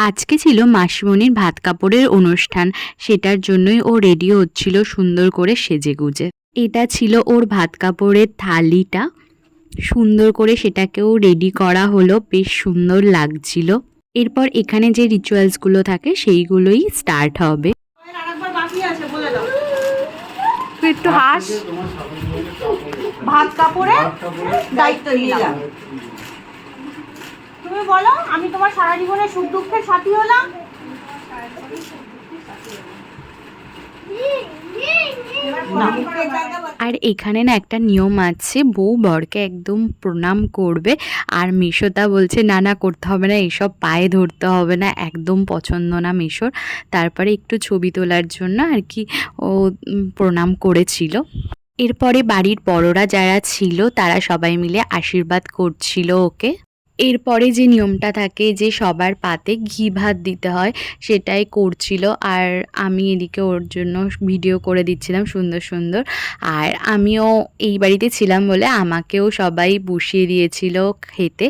আজকে ছিল মাসিমণির ভাত কাপড়ের অনুষ্ঠান, সেটার জন্যই ও রেডি হচ্ছিল সুন্দর করে সেজেগুজে। এটা ছিল ওর ভাত কাপড়ের থালিটা, সুন্দর করে সেটাকেও রেডি করা হলো, বেশ সুন্দর লাগছিল। এরপর এখানে যে রিচুয়ালসগুলো থাকে সেইগুলোই স্টার্ট হবে। একটু হাস, ভাত কাপড়ে দায়িত্ব নিলাম। তুমি বলো, আমি তোমার সারা জীবনের সুখ দুঃখের সাথী হলাম। আর এখানে না একটা নিয়ম আছে, বউ বরকে একদম প্রণাম করবে। আর মিশোদা বলছে না না করতে হবে না, এসব পায়ে ধরতে হবে না, একদম পছন্দ না মিশোর। তারপরে একটু ছবি তোলার জন্য আর কি ও প্রণাম করেছিল। এরপরে বাড়ির বড়রা যারা ছিল তারা সবাই মিলে আশীর্বাদ করছিল ওকে। এরপরে যে নিয়মটা থাকে যে সবার পাতে ঘি ভাত দিতে হয়, সেটাই করছিল। আর আমি এদিকে ওর জন্য ভিডিও করে দিচ্ছিলাম সুন্দর সুন্দর। আর আমিও এই বাড়িতে ছিলাম বলে আমাকেও সবাই বসিয়ে দিয়েছিল খেতে।